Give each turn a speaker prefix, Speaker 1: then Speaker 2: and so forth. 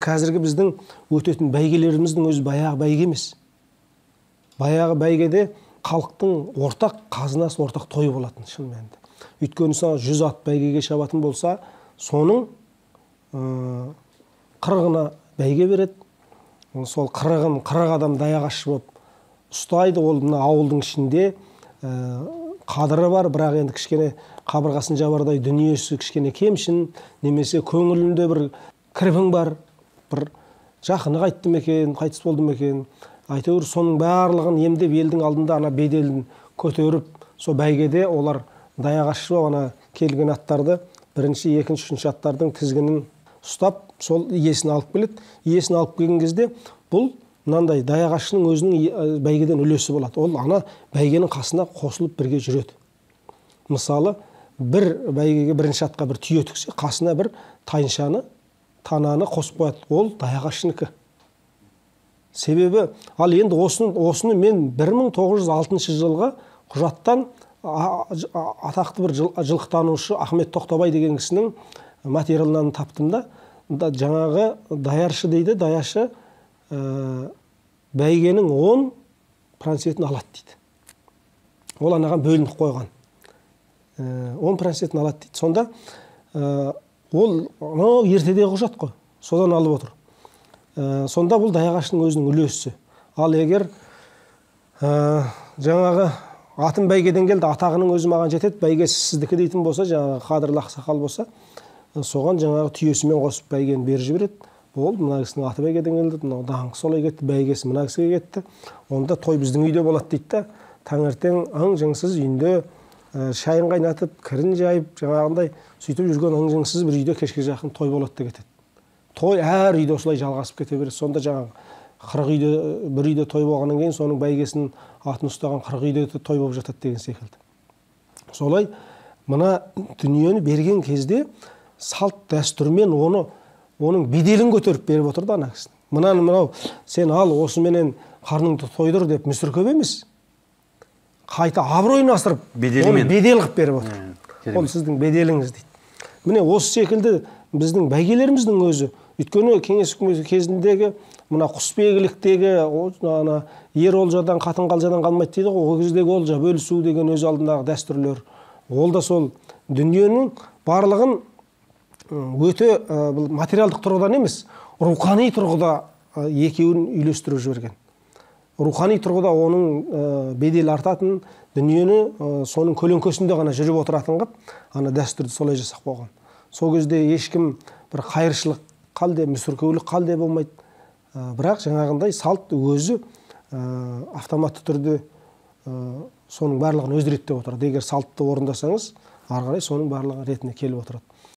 Speaker 1: қазіргі біздің өтетін бәйгелеріміздің өзі баяғы бәйге емес. Баяғы бәйгеде халықтың ортақ қазынасы, ортақ тойы болатын шын мәнінде. Өйткені 100 ат бәйгеге шабатын болса, соның 40-ына бәйге береді. Сол 40 адам даяғашы болып ұстайды. Ол мына ауылдың ішінде қадыры бар, бірақ енді кішкене қабырғасын жабардай дүниесі кішкене кемшін, немесе көңілінде бір кірбің бар, бір жақыны қайтты ма екен, қайтыс болды ма екен. Әйтеуір соның барлығын емдеп елдің алдында ана беделін көтеріп, сол бәйгеде олар даяғашы болып ана келген аттарды бірінші, екінші, үшінші аттардың тізгінін ұстап, сол иесін алып келеді. Иесін алып келген кезде бұл мынандай даяғашының өзінің бәйгеден үлесі болады. Ол ана бәйгенің қасына қосылып бірге жүреді. Мысалы, бір бәйгеге бірінші атқа бір түйе тіксе, қасына бір тайыншаны, тананы қосып қояды. Ол даяғашынікі. Себебі, ал енді осыны мен 1906 жылғы құжаттан атақты бір жылқытанушы Ахмет Тоқтабай деген кісінің материалынан таптым да, жаңағы даяршы дейді, даяшы бәйгенің 10% алады дейді. Ол анаған бөлініп қойған. 10% алады дейді. Сонда ол ертедегі құжат қой. Содан алып отыр. Сонда бұл даяғашының өзінің үлесі. Ал егер жаңағы атын бәйгеден келді, атағының өзі маған жетеді, бәйгесі сіздікі дейтін болса, жаңағы қадірлі ақсақал болса, соған жаңағы түйесімен қосып бәйгені беріп жібереді. Ол мына кісінің аты бәйгеден келді, мынау даңқы солай кетті, бәйгесі мына кісіге кетті. Онда той біздің үйде болады дейді да, таңертең ың-жыңсыз үйінде шайын қайнатып, кірін жайып, жаңағындай сөйтіп жүрген ың-жыңсыз бір үйде кешке жақын той болады да кетеді. Той әр үйде осылай жалғасып кете береді. Сонда жаңағы 40 үйде, бір үйде той болғаннан кейін, соның бәйгесін атын ұстаған 40 үйде той болып жатады деген секілді. Солай мына дүниені берген кезде салт дәстүрмен оның беделін көтеріп беріп отырды ана кісі. Мынау сен ал осыменен қарныңды тойдыр деп мүсіркеп емес, қайта абыройын асырып, оны бедел қылып беріп отыр. Ол сіздің беделіңіз дейді. Міне осы секілді біздің бәйгелеріміздің өзі, өйткені кеңес үкіметі кезіндегі мына құсбегіліктегі ер олжадан, қатын қалжадан қалмайды дейді ғой, ол кездегі олжа бөлісу деген өз алдындағы дәстүрлер. Ол да сол дүниенің барлығын өте материалдық тұрғыдан емес, рухани тұрғыда екеуін үйлестіріп жіберген. Рухани тұрғыда оның бедел артатын, дүниені соның көлеңкесінде ғана жүріп отыратын қып, ана дәстүрді солай жасап қойған. Сол кезде ешкім бір қайыршылық қалде, мүсіркеулік қалде болмайды. Бірақ жаңағындай салт өзі автоматты түрде соның барлығын өз реттеп отырады. Егер салтты орындасаңыз, ары қарай соның барлығы ретіне келіп отырады.